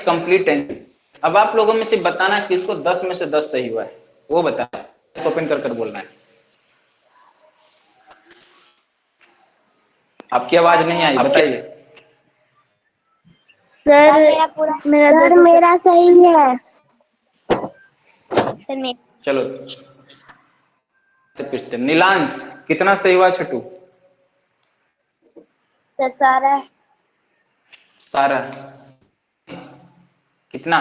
Complete tense. अब आप लोगों में से बताना किसको 10 में से 10 सही हुआ है, वो बताना, ओपन कर कर बोलना है। आपकी आवाज नहीं आई, बताइए। सर मेरा सही है। चलो पूछते, नीलांश कितना सही हुआ छोटू? सर सारा। सारा कितना?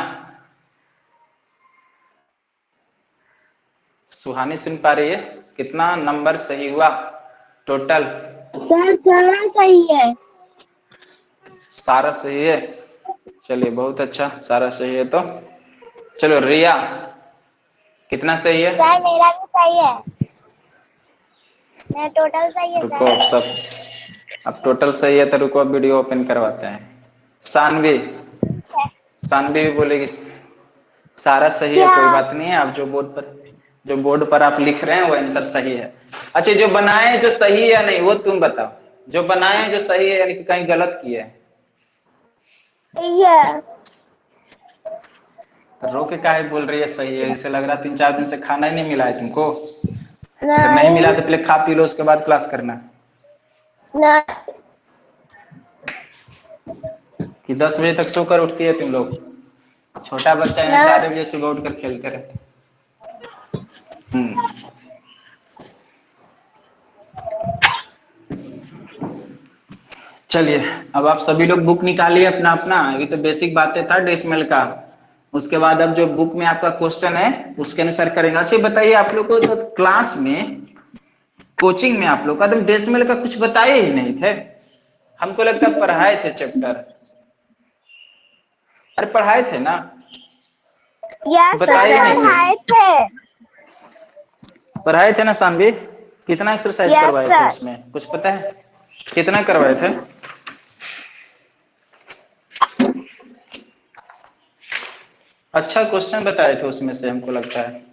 सुहानी सुन पा रही है? कितना नंबर सही हुआ टोटल? सर सारा सही है। सारा सही है, चलिए बहुत अच्छा, सारा सही है। तो चलो रिया कितना सही है? सर मेरा भी सही है, मेरा टोटल सही है रुको सर। अब टोटल सही है तो रुको, अब वीडियो ओपन करवाते हैं। सानवी, सानवी भी बोलेगी सारा सही है, क्या? कोई बात नहीं है। आप जो बोर्ड पर आप लिख रहे हैं वो आंसर सही है। अच्छा, जो बनाए जो सही है या नहीं वो तुम बताओ, जो बनाए जो सही है यानी कि कहीं गलत किए है? सही है। तो रो के काहे बोल रही है सही है? इसे लग रहा 3-4 दिन से खाना ही नहीं मिला है तुमको। अगर नहीं मिला नहीं तो पहले खा पी लो, उसके बाद क्लास करना। नहीं कि 10 बजे तक सोकर उठती है तुम लोग? छोटा बच्चा यहाँ 4 बजे सुबह उठकर खेलते रहते। चलिए, अब आप सभी लोग बुक निकालिए अपना अपना। ये तो बेसिक बातें था डेसिमल का। उसके बाद अब जो बुक में आपका क्वेश्चन है उसके अनुसार करेंगे। अच्छा बताइए, आप लोग को तो क्लास में, कोचिंग में आप लोग का तो डेसिमल का कुछ बताए ही नहीं थे। हमको लगता है पढ़ाए थे चैप्टर। अरे पढ़ाए थे ना? यस बताए सर नहीं पढ़ाए थे? थे। पढ़ाए थे ना सानवी? कितना एक्सरसाइज यस करवाए थे सर। उसमें, कुछ पता है? कितना करवाए थे? अच्छा क्वेश्चन बताए थे उसमें से, हमको लगता है। -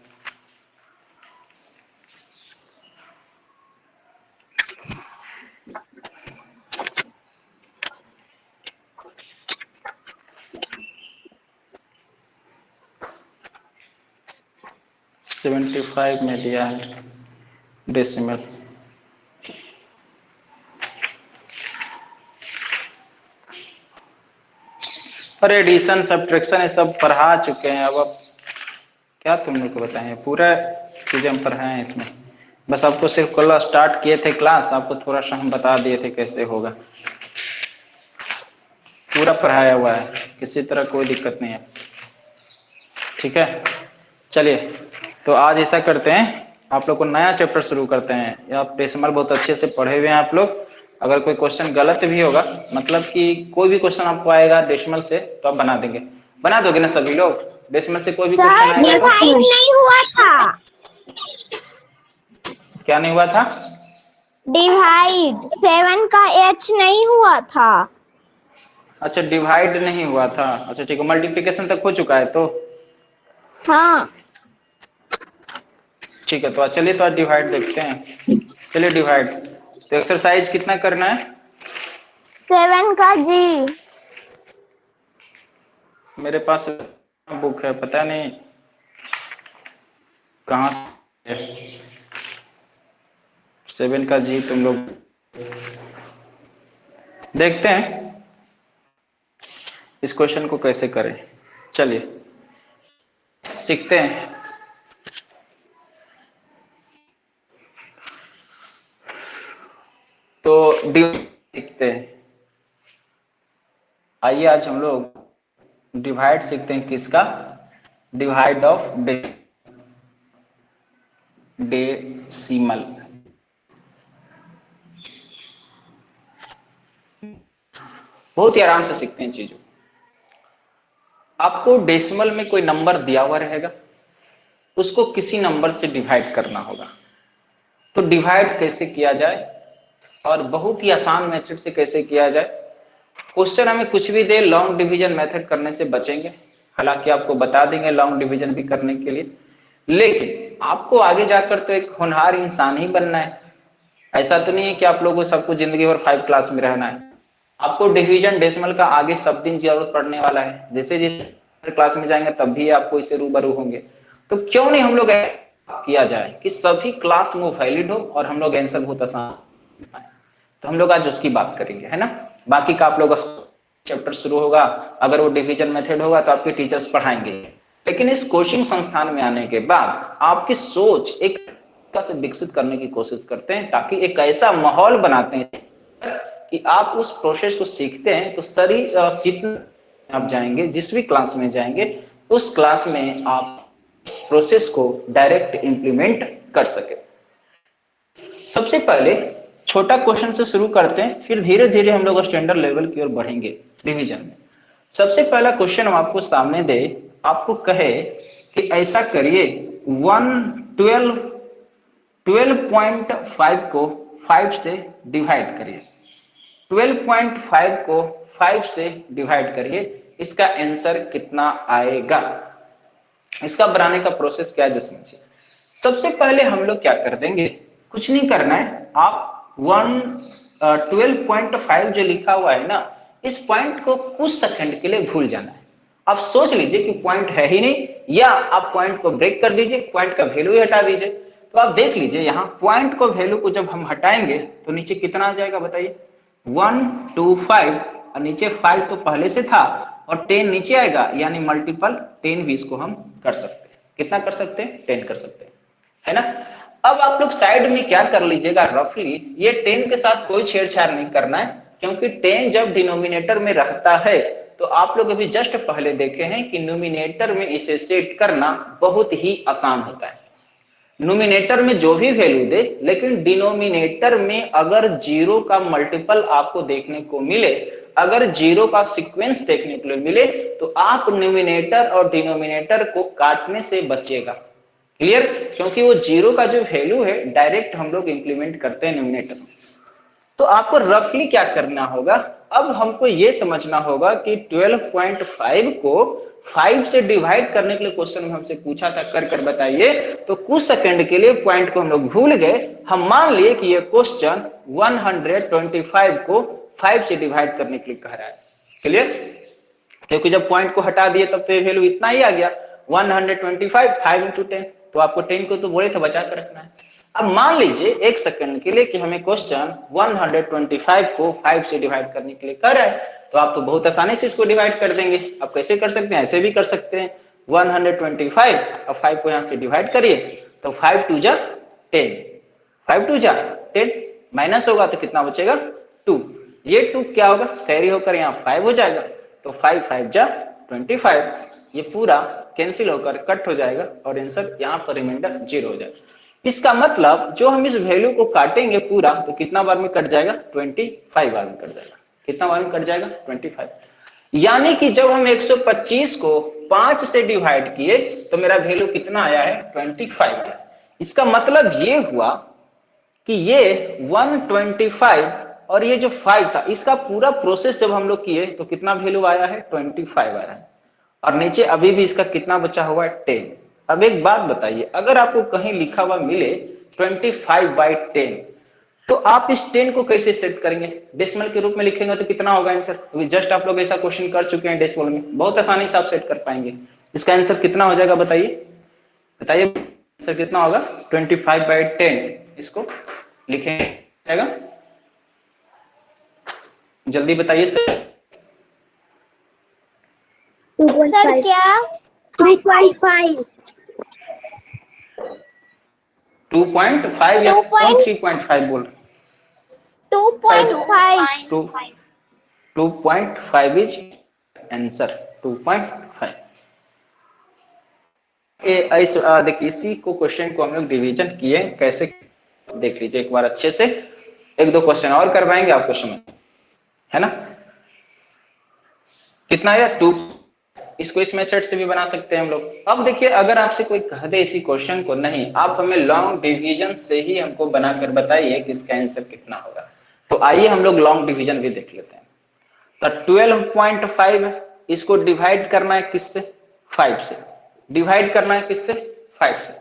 75 में दिया है डेसिमल। और एडिशन सब्ट्रैक्शन ये सब पढ़ा चुके हैं। अब क्या तुम लोग को बताएं, पूरा चीजें हम पढ़ाए हैं इसमें। बस आपको सिर्फ कल स्टार्ट किए थे क्लास, आपको थोड़ा सा हम बता दिए थे कैसे होगा। पूरा पढ़ाया हुआ है, किसी तरह कोई दिक्कत नहीं है। ठीक है, चलिए तो आज ऐसा करते हैं, आप लोग को नया चैप्टर शुरू करते हैं। आप डेसिमल बहुत अच्छे से पढ़े हुए हैं आप लोग। अगर कोई क्वेश्चन गलत भी होगा, मतलब कि कोई भी क्वेश्चन आपको आएगा डेसिमल से, तो आप बना देंगे। बना दोगे ना सभी लोग? डेसिमल से कोई भी क्वेश्चन सर आएगा तो? डिवाइड नहीं हुआ था। क्या नहीं हुआ था? डिवाइड 7 का H नहीं हुआ था। अच्छा डिवाइड नहीं हुआ था, अच्छा ठीक है। मल्टीप्लिकेशन तक हो चुका है तो? हाँ ठीक है, तो चलिए तो आज डिवाइड देखते हैं। चलिए डिवाइड, तो एक्सरसाइज कितना करना है? 7 का G। मेरे पास बुक है, पता नहीं कहाँ से है। 7 का जी तुम लोग देखते हैं इस क्वेश्चन को कैसे करें। चलिए सीखते हैं। तो डिवाइड सीखते हैं। आइए आज हम लोग डिवाइड सीखते हैं। किसका? Divide of decimal. बहुत ही आराम से सीखते हैं चीजों। आपको डेसिमल में कोई नंबर दिया हुआ रहेगा, उसको किसी नंबर से डिवाइड करना होगा। तो डिवाइड कैसे किया जाए और बहुत ही आसान मेथड से कैसे किया जाए। क्वेश्चन हमें कुछ भी दे, लॉन्ग डिवीजन मेथड करने से बचेंगे। हालांकि आपको बता देंगे लॉन्ग डिवीजन भी करने के लिए, लेकिन आपको आगे जाकर तो एक होनहार इंसान ही बनना है। ऐसा तो नहीं है कि आप लोगों को सबको जिंदगी भर 5 क्लास में रहना है। आपको डिवीजन डेसिमल का आगे सब दिन जरूरत पड़ने वाला है, जैसे जैसे क्लास में जाएंगे तब भी आपको इससे रूबरू होंगे। तो क्यों नहीं हम लोग किया जाए कि सभी क्लास में वैलिड हो और हम लोग आंसर बहुत आसान पाए। तो हम लोग आज उसकी बात करेंगे, है ना। बाकी का आप लोग चैप्टर शुरू होगा, अगर वो डिवीजन मेथड होगा तो आपके टीचर्स पढ़ाएंगे, लेकिन इस कोचिंग संस्थान में आने के बाद आपकी सोच एक से विकसित करने की कोशिश करते हैं, ताकि एक ऐसा माहौल बनाते हैं कि आप उस प्रोसेस को सीखते हैं। तो सारी जितने आप जाएंगे, जिस भी क्लास में जाएंगे, उस क्लास में आप प्रोसेस को डायरेक्ट इंप्लीमेंट कर सके। सबसे पहले छोटा क्वेश्चन से शुरू करते हैं, फिर धीरे धीरे हम लोग स्टैंडर्ड लेवल की ओर बढ़ेंगे डिवीजन में। सबसे पहला क्वेश्चन हम आपको सामने दे, आपको कहे कि ऐसा करिए 12.5 को 5 से डिवाइड करिए। 12.5 को 5 से डिवाइड करिए, इसका आंसर कितना आएगा। इसका बनाने का प्रोसेस क्या है जो समझिए। सबसे पहले हम लोग क्या कर देंगे, कुछ नहीं करना है, आप 12.5 जो लिखा हुआ है ना, इस पॉइंट को कुछ सेकंड के लिए भूल जाना है। आप सोच लीजिए कि पॉइंट है ही नहीं, या आप पॉइंट को ब्रेक कर दीजिए, पॉइंट का वैल्यू ही हटा दीजिए। तो आप देख लीजिए यहाँ पॉइंट को वैल्यू को जब हम हटाएंगे तो नीचे कितना आ जाएगा बताइए, 125, और नीचे 5 तो पहले से था और 10 नीचे आएगा, यानी मल्टीपल 10 भी इसको हम कर सकते हैं। कितना कर सकते हैं, 10 कर सकते हैं, है ना। अब आप लोग साइड में क्या कर लीजिएगा, रफली ये 10 के साथ कोई छेड़छाड़ नहीं करना है, क्योंकि 10 जब डिनोमिनेटर में रहता है तो आप लोग अभी जस्ट पहले देखे हैं कि न्यूमिनेटर में इसे सेट करना बहुत ही आसान होता है। न्यूमिनेटर में जो भी वैल्यू दे, लेकिन डिनोमिनेटर में अगर जीरो का मल्टीपल आपको देखने को मिले, अगर जीरो का सीक्वेंस देखने को मिले, तो आप न्यूमिनेटर और डिनोमिनेटर को काटने से बचिएगा। क्लियर, क्योंकि वो जीरो का जो वैल्यू है डायरेक्ट हम लोग इंप्लीमेंट करते हैं न्यूमिनेटर में। तो आपको रफली क्या करना होगा, अब हमको ये समझना होगा कि 12.5 को 5 से डिवाइड करने के लिए क्वेश्चन में हमसे पूछा था, कर कर बताइए। तो कुछ सेकंड के लिए पॉइंट को हम लोग भूल गए, हम मान लिए कि ये क्वेश्चन 125 को 5 से डिवाइड करने के लिए कह रहा है। क्लियर, क्योंकि जब पॉइंट को हटा दिए तब तो ये वैल्यू इतना ही आ गया 125, 5 into 10, तो आपको 10 को तो बोले थे बचा कर रखना है। अब मान लीजिए एक सेकंड के लिए कि हमें क्वेश्चन 125 को 5 से डिवाइड करने के लिए कर रहा है, तो आप तो बहुत आसानी से इसको डिवाइड कर देंगे। आप कैसे कर सकते हैं, ऐसे भी कर सकते हैं, 125 और 5 को यहां से डिवाइड करिए, तो 5 2 जा 10, 5 2 जा 10, माइनस होगा तो कितना बचेगा 2, ये 2 क्या होगा, कैरी होकर यहाँ 5 हो जाएगा, तो 5 5 जा 25, ये पूरा कैंसिल होकर कट हो जाएगा और आंसर यहाँ पर रिमाइंडर 0 हो जाएगा। इसका मतलब जो हम इस वैल्यू को काटेंगे पूरा, तो कितना बार में कट जाएगा, 25 बार में कट जाएगा। कितना बार में कट जाएगा, 25। यानी कि जब हम 125 को 5 से डिवाइड किए तो मेरा वैल्यू कितना आया है, 25 है। इसका मतलब ये हुआ कि ये 125 और ये जो 5 था, इसका पूरा प्रोसेस जब हम लोग किए तो कितना वैल्यू आया है, 25 आया है, और नीचे अभी भी इसका कितना बचा हुआ है, 10। अब एक बात बताइए, अगर आपको कहीं लिखा हुआ मिले 25/10, तो आप इस 10 को कैसे सेट करेंगे, डेसिमल के रूप में लिखेंगे तो कितना होगा आंसर। तो जस्ट आप लोग ऐसा क्वेश्चन कर चुके हैं डेसिमल में, बहुत आसानी से आप सेट कर पाएंगे। इसका आंसर कितना हो जाएगा बताइए, बताइए आंसर कितना होगा, 25/10। इसको लिखेगा, जल्दी बताइए सर। सर क्या 3.5 2.5 या 3.5 बोल रहे, 2.5 2.5 इज आंसर, 2.5। देखिए इसी को क्वेश्चन को हम लोग डिवीजन किए कैसे, देख लीजिए एक बार अच्छे से, एक दो क्वेश्चन और करवाएंगे आपको समझ, है ना। कितना आया 2, इसको इस मेथड से भी बना सकते हैं हम लोग। अब देखिए अगर आपसे कोई कह दे इसी क्वेश्चन को, नहीं आप हमें लॉन्ग डिवीजन से ही हमको बनाकर बताइए कि इसका आंसर कितना होगा, तो आइए हम लोग लॉन्ग डिवीजन भी देख लेते हैं। तो 12.5 इसको डिवाइड करना है किससे, 5 से, डिवाइड करना है किससे, 5 से।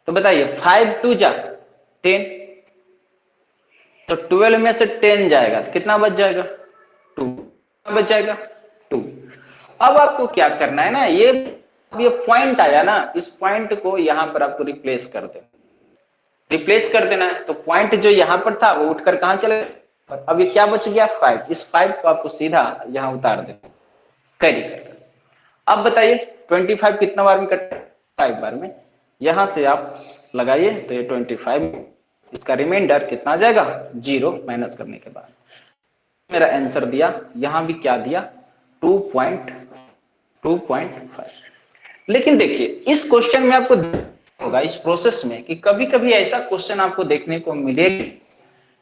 तो बताइए 5 2 जा 10, तो 12 में से 10 जाएगा तो कितना बच जाएगा, 2 बच जाएगा 2। अब आपको क्या करना है ना, ये पॉइंट आया ना, इस पॉइंट को यहां पर आपको रिप्लेस कर देना है। तो पॉइंट जो यहां पर था वो उठकर कहां चले, अब ये क्या बच गया 5। इस 5 को आपको सीधा यहां उतार देना, कैरी कर। अब बताइए 25 कितना बार में कटता है, 5 बार में। यहां से आप लगाइए तो ये 25, इसका रिमाइंडर कितना आ जाएगा 0 माइनस करने के बाद। मेरा आंसर दिया, यहां भी क्या दिया 2.5। लेकिन देखिए इस क्वेश्चन में आपको होगा इस प्रोसेस में कि कभी कभी ऐसा क्वेश्चन आपको देखने को मिलेगा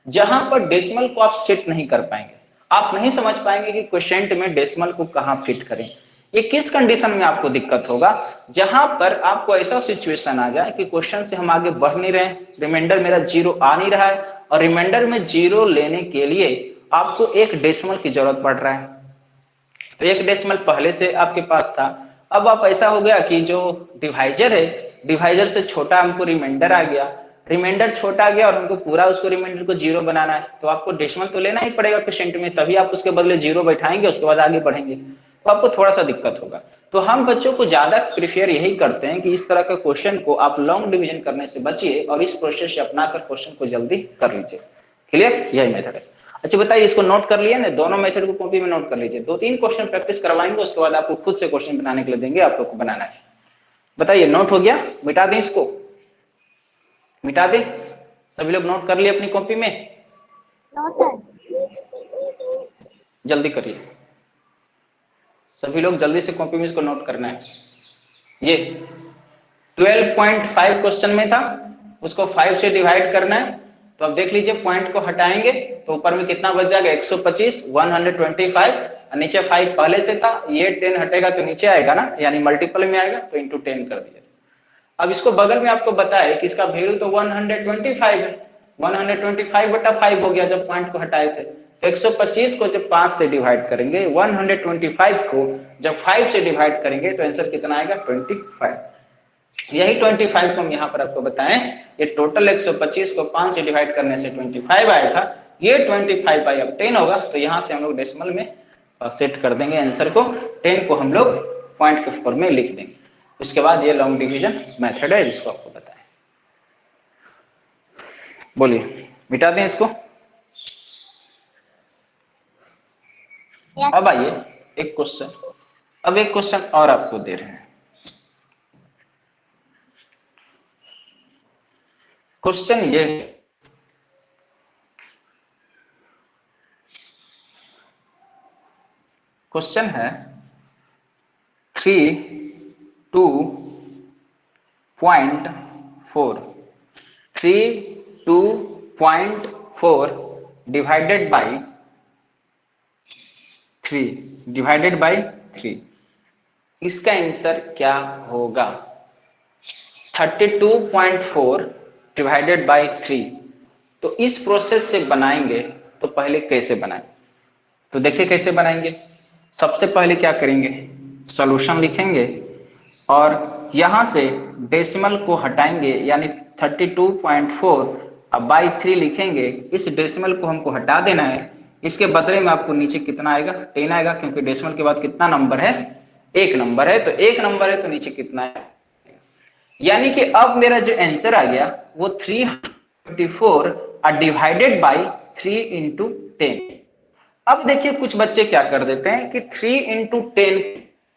जहां पर डेसिमल को आप सेट नहीं कर पाएंगे, आप नहीं समझ पाएंगे कि क्वेश्चन में डेसिमल को कहां फिट करें। ये किस कंडीशन में आपको दिक्कत होगा, जहां पर आपको ऐसा सिचुएशन आ जाए कि क्वेश्चन से हम आगे बढ़ नहीं रहे, रिमाइंडर मेरा 0 आ नहीं रहा है, और रिमाइंडर में 0 लेने के लिए आपको एक डेसिमल की जरूरत पड़ रहा है। तो एक डेसिमल पहले से आपके पास था, अब आप ऐसा हो गया कि जो डिवाइजर है, डिवाइजर से छोटा हमको रिमाइंडर आ गया, रिमाइंडर छोटा आ गया और हमको पूरा उसको रिमाइंडर को 0 बनाना है, तो आपको डेसिमल तो लेना ही पड़ेगा क्वोशिएंट में, तभी आप उसके बदले 0 बैठाएंगे, उसके बाद आगे बढ़ेंगे, तो आपको थोड़ा सा दिक्कत होगा। तो हम बच्चों को ज्यादा प्रिफेयर यही करते हैं कि इस तरह का क्वेश्चन को आप लॉन्ग डिवीजन करने से बचिए और इस प्रोसेस से अपनाकर क्वेश्चन को जल्दी कर लीजिए। क्लियर, यही मेथड है। अच्छा बताइए, इसको नोट कर लिया ना, दोनों मेथड को कॉपी में नोट कर लीजिए। 2-3 क्वेश्चन प्रैक्टिस करवाएंगे, उसके बाद आपको खुद से क्वेश्चन बनाने के लिए देंगे, आप लोग को बनाना है। बताइए नोट हो गया, मिटा दें इसको, मिटा दें, सभी लोग नोट कर लिए अपनी कॉपी में? No sir. जल्दी करिए, सभी लोग जल्दी से कॉपी में इसको नोट करना है। ये 12.5 क्वेश्चन में था, उसको 5 से डिवाइड करना है। तो अब देख लीजिए, पॉइंट को हटाएंगे तो ऊपर में कितना बच जाएगा 125, 125, और नीचे 5 पहले से था, ये 10 हटेगा तो नीचे आएगा ना, यानी मल्टीपल में आएगा, तो इंटू 10 कर दिया। अब इसको बगल में आपको बताए कि इसका वैल्यू तो 125 है, 125/5 हो गया जब पॉइंट को हटाए थे। तो 125 को जब 5 से डिवाइड करेंगे, 125 को जब 5 से डिवाइड करेंगे तो आंसर कितना आएगा 25। यही 25 को हम यहाँ पर आपको बताएं, ये टोटल 125 को 5 से डिवाइड करने से 25 आया था, ये 25 बाई अब 10 होगा, तो यहाँ से हम लोग डेसिमल में सेट कर देंगे आंसर को, 10 को हम लोग पॉइंट के ऊपर में लिख देंगे। उसके बाद ये लॉन्ग डिवीजन मेथड है जिसको आपको बताएं। बोलिए, मिटा दें इसको। अब आइए एक क्वेश्चन, अब एक क्वेश्चन और आपको दे रहे हैं। क्वेश्चन ये, क्वेश्चन है 32.4, 32.4 डिवाइडेड बाई 3, इसका आंसर क्या होगा? 32.4 डिवाइडेड बाई 3। तो इस प्रोसेस से बनाएंगे तो पहले कैसे बनाएं, तो देखिए कैसे बनाएंगे। सबसे पहले क्या करेंगे, सॉल्यूशन लिखेंगे और यहां से डेसिमल को हटाएंगे, यानी 32.4 अब बाई 3 लिखेंगे। इस डेसिमल को हमको हटा देना है, इसके बदले में आपको नीचे कितना आएगा 10 आएगा, क्योंकि डेसिमल के बाद कितना नंबर है, एक नंबर है, तो एक नंबर है तो नीचे कितना है, यानी कि अब मेरा जो आंसर आ गया वो 324 डिवाइडेड बाई 3 इंटू 10। अब देखिए कुछ बच्चे क्या कर देते हैं कि 3 इंटू 10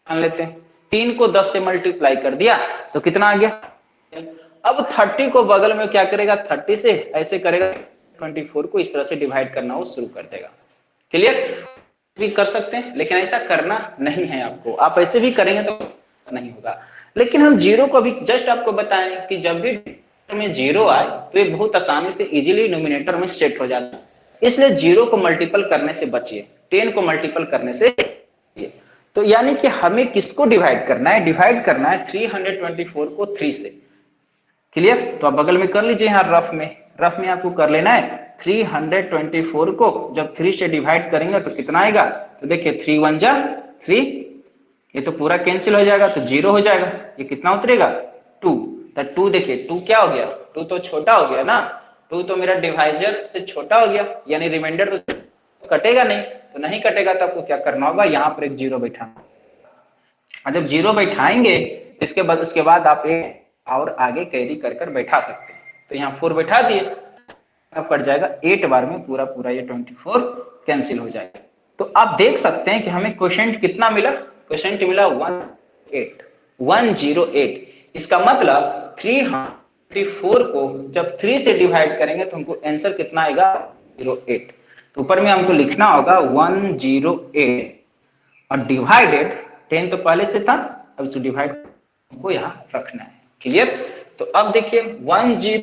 मान लेते हैं, 3 को 10 से मल्टीप्लाई कर दिया तो कितना आ गया। अब 30 को बगल में क्या करेगा, 30 से ऐसे करेगा, 24 को इस तरह से डिवाइड करना वो शुरू कर देगा। क्लियर, भी कर सकते हैं लेकिन ऐसा करना नहीं है आपको, आप ऐसे भी करेंगे तो नहीं होगा। लेकिन हम जीरो को भी जस्ट आपको बताएं कि जब भी में जीरो आए तो ये बहुत आसानी से इजीली नोमिनेटर में सेट हो जाता है, इसलिए जीरो को मल्टीपल करने से बचिए, 10 को मल्टीपल करने से बचिए। तो यानी कि हमें किसको डिवाइड करना है, डिवाइड करना है 324 को 3 से। क्लियर, तो आप बगल में कर लीजिए, यहाँ रफ में आपको कर लेना है 324 को जब 3 से डिवाइड करेंगे तो कितना आएगा, तो देखिए 3 1 जा 3, ये तो पूरा कैंसिल हो जाएगा तो 0 हो जाएगा, ये कितना उतरेगा 2। तो 2 देखिए 2 क्या हो गया, 2 तो छोटा हो गया ना, 2 तो मेरा डिवाइजर से छोटा हो गया, यानी रिमाइंडर तो कटेगा नहीं, तो तो नहीं कटेगा तो आपको क्या करना होगा, यहाँ पर एक जीरो बैठाना, और जब जीरो बैठाएंगे उसके बाद आप एक और आगे कैरी कर कर बैठा सकते हैं। तो यहाँ 4 बैठा दिए, अब कट जाएगा 8 बार में पूरा पूरा ये 24 कैंसिल हो जाएगा। तो आप देख सकते हैं कि हमें क्वोशेंट कितना मिला, क्वोशेंट मिला 108। इसका मतलब 304 को जब 3 से डिवाइड करेंगे तो हमको आंसर कितना आएगा, 08। तो ऊपर में हमको लिखना होगा 108 और डिवाइडेड 10 तो पहले से था, अब इसे डिवाइड को यहाँ रखना है। क्लियर? तो अब देखिए 10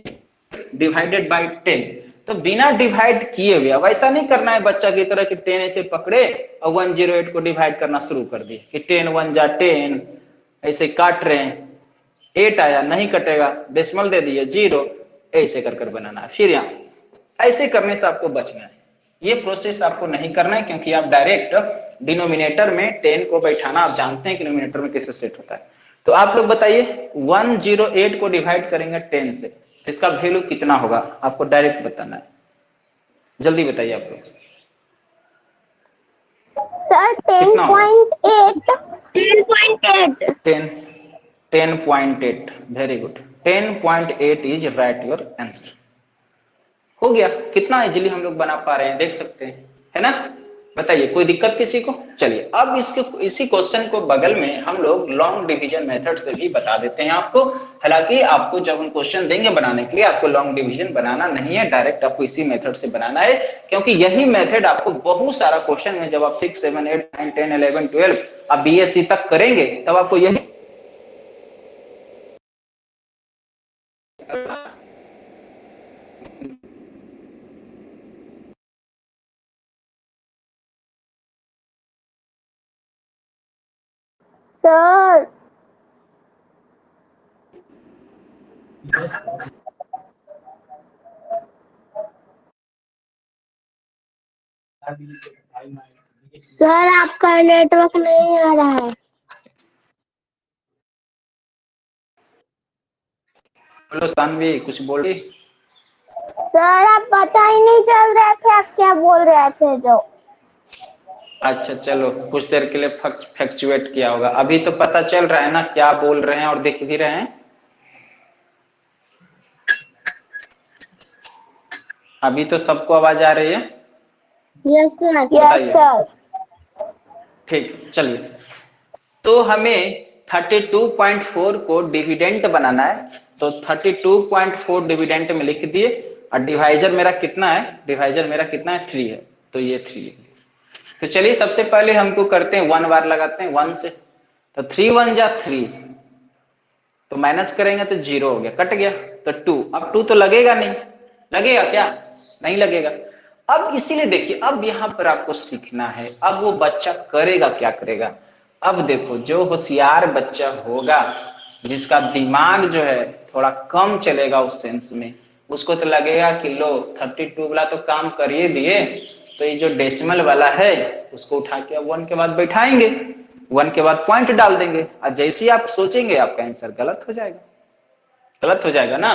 डिवाइडेड बाई 10, तो बिना डिवाइड किए हुए, अब ऐसा नहीं करना है बच्चा की तरह कि 10 ऐसे पकड़े और 108 को डिवाइड करना शुरू कर दिए कि 10 1 जा 10, ऐसे काट रहे हैं, 8 आया नहीं कटेगा, डेसिमल दे दिए 0, ऐसे कर कर बनाना है। फिर यहाँ ऐसे करने से आपको बचना है, ये प्रोसेस आपको नहीं करना है, क्योंकि आप डायरेक्ट डिनोमिनेटर में 10 को बैठाना आप जानते हैं कि डिनोमिनेटर में कैसे सेट होता है। तो आप लोग बताइए 108 को डिवाइड करेंगे 10 से, इसका वैल्यू कितना होगा, आपको डायरेक्ट बताना है, जल्दी बताइए आप लोग। Sir 10.8 very good, 10.8 is right your answer. हो गया, कितना इजीली हम लोग बना पा रहे हैं, देख सकते हैं, है ना? बताइए कोई दिक्कत किसी को? चलिए अब इसी क्वेश्चन को बगल में हम लोग लॉन्ग डिवीजन मेथड से भी बता देते हैं आपको। हालांकि आपको जब हम क्वेश्चन देंगे बनाने के लिए, आपको लॉन्ग डिवीजन बनाना नहीं है, डायरेक्ट आपको इसी मेथड से बनाना है, क्योंकि यही मेथड आपको बहुत सारा क्वेश्चन में जब आप 6 7 8 9 10 11 12 आप बीएससी तक करेंगे तब आपको यही सर सर आपका नेटवर्क नहीं आ रहा है। बोलो सानवी, कुछ बोली? सर आप पता ही नहीं चल रहे थे आप क्या बोल रहे थे जो। अच्छा चलो, कुछ देर के लिए फ्लक्चुएट किया होगा, अभी तो पता चल रहा है ना क्या बोल रहे हैं और देख भी रहे हैं। अभी तो सबको आवाज आ रही है? Yes sir, yes sir. ठीक, चलिए, तो हमें 32.4 को डिविडेंट बनाना है, तो 32.4 डिविडेंट में लिख दिए, और डिवाइजर मेरा कितना है, डिवाइजर मेरा कितना है, 3 है, तो ये 3 है। तो चलिए सबसे पहले हमको करते हैं 1 बार लगाते हैं 1 से, तो 3 1 जा 3, तो माइनस करेंगे तो 0 हो गया, कट गया, तो 2, अब 2 तो लगेगा नहीं, लगेगा क्या, नहीं लगेगा। अब इसीलिए देखिए, अब यहां पर आपको सीखना है, अब वो बच्चा करेगा क्या करेगा। अब देखो, जो होशियार बच्चा होगा, जिसका दिमाग जो है थोड़ा कम चलेगा उस सेंस में, उसको तो लगेगा कि लो 32 वाला तो काम कर ही दिए, तो ये जो डेसिमल वाला है उसको उठा के अब 1 के बाद बैठाएंगे, 1 के बाद पॉइंट डाल देंगे, और जैसे ही आप सोचेंगे आपका आंसर गलत हो जाएगा, गलत हो जाएगा ना।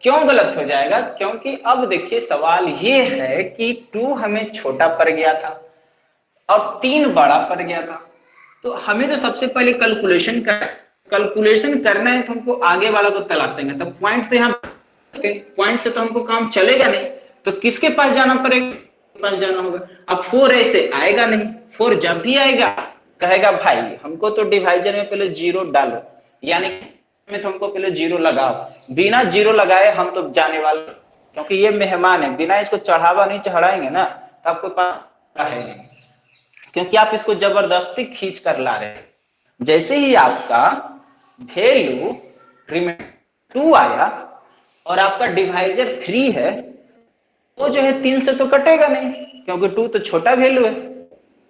क्यों गलत हो जाएगा? क्योंकि अब देखिए सवाल ये है कि 2 हमें छोटा पड़ गया था और 3 बड़ा पड़ गया था, तो हमें तो सबसे पहले कैलकुलेशन करना है, तो हमको आगे वाला को तलाशेंगे, तब पॉइंट तो यहाँ, पॉइंट से तो हमको काम चलेगा नहीं, तो किसके पास जाना पड़ेगा, पास जाना होगा। अब 4 ऐसे आएगा नहीं, 4 जब भी आएगा कहेगा भाई हमको तो डिवाइजर में पहले 0 डालो, यानी में तो हमको पहले 0 लगाओ, बिना 0 लगाए हम तो जाने वाले, क्योंकि ये मेहमान है, बिना इसको चढ़ावा नहीं चढ़ाएंगे ना तो आपको पता है नहीं, क्योंकि आप इसको जबरदस्ती खींच कर ला रहे हैं। जैसे ही आपका वैल्यू 2 आया और आपका डिवाइजर 3 है, तो जो है 3 से तो कटेगा नहीं, क्योंकि 2 तो छोटा वैल्यू है,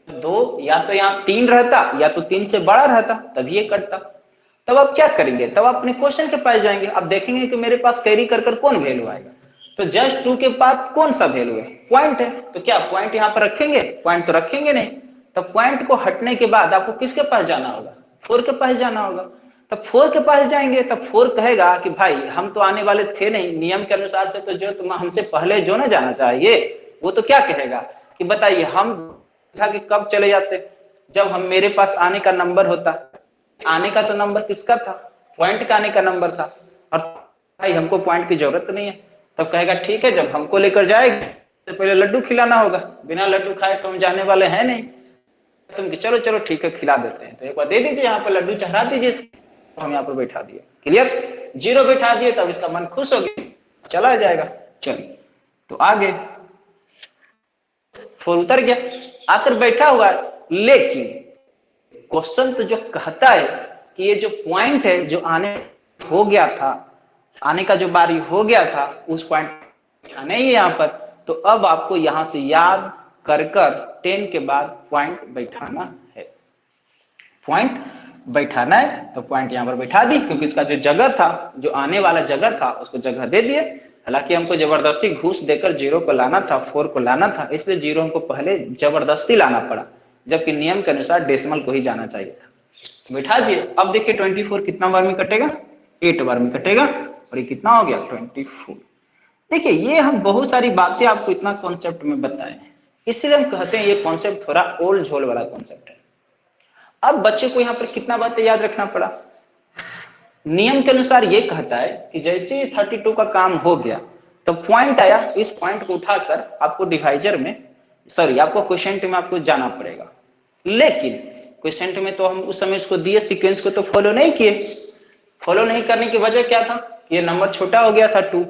2 या तो यहाँ 3 रहता या तो 3 से बड़ा रहता, तभी ये कटता। तब आप क्या करेंगे, तब आप अपने क्वेश्चन के पास जाएंगे, आप देखेंगे कि मेरे पास कैरी कर कर कौन वैल्यू आएगा, तो जस्ट 2 के बाद कौन सा वैल्यू है, पॉइंट है, तो क्या पॉइंट यहाँ पर रखेंगे, पॉइंट तो रखेंगे नहीं, तो पॉइंट को हटने के बाद आपको किसके पास जाना होगा, 4 के पास जाना होगा। तब 4 के पास जाएंगे, तब 4 कहेगा कि भाई हम तो आने वाले थे नहीं, नियम के अनुसार से तो जो तुम हमसे पहले जो ना जाना चाहिए, वो तो क्या कहेगा कि बताइए हम उठा के कब चले जाते, जब हम मेरे पास आने का नंबर होता। आने का तो नंबर किसका था, पॉइंट का आने का नंबर था, और भाई हमको पॉइंट की जरूरत नहीं है। तब कहेगा ठीक है, जब हमको लेकर जाएगा तो पहले लड्डू खिलाना होगा, बिना लड्डू खाए तो हम जाने वाले हैं नहीं। तुम कि चलो चलो ठीक है खिला देते हैं, तो एक बार दे दीजिए, यहाँ पर लड्डू चढ़ा दीजिए, तो हम यहाँ पर बैठा दिए, क्लियर, 0 बैठा दिए, तब इसका मन खुश हो गया, चला जाएगा। चलिए तो आगे 4 उतर गया, आकर बैठा हुआ है, लेकिन क्वेश्चन तो जो कहता है कि ये जो पॉइंट है जो आने हो गया था, आने का जो बारी हो गया था, उस पॉइंट बैठाना ही है यहाँ पर। तो अब आपको यहां से याद कर कर 10 के बाद पॉइंट बैठाना है, पॉइंट बैठाना है, तो पॉइंट यहां पर बैठा दी, क्योंकि इसका जो जगह था, जो आने वाला जगह था, उसको जगह दे दिए। हालांकि हमको जबरदस्ती घूस देकर 0 को लाना था, 4 को लाना था, इसलिए 0 हमको पहले जबरदस्ती लाना पड़ा, जबकि नियम के अनुसार डेसिमल को ही जाना चाहिए था। बैठा दिए। अब देखिए 24 कितना बार में कटेगा, 8 बार में कटेगा, और ये कितना हो गया 24। देखिए ये हम बहुत सारी बातें आपको इतना कॉन्सेप्ट में बताए, इसलिए हम कहते हैं ये कॉन्सेप्ट थोड़ा ओल्ड झोल वाला कॉन्सेप्ट है। अब बच्चे को यहाँ पर कितना बातें याद रखना पड़ा, नियम के अनुसार ये कहता है कि जैसे ही 32 का काम हो गया तो पॉइंट आया, इस पॉइंट को उठाकर आपको डिवाइजर में, सॉरी आपको क्वोशिएंट में आपको जाना पड़ेगा। लेकिन क्वोशिएंट में तो हम उस समय उसको दिए सीक्वेंस को तो फॉलो नहीं किए। फॉलो नहीं करने की वजह क्या था, ये नंबर छोटा हो गया था 2,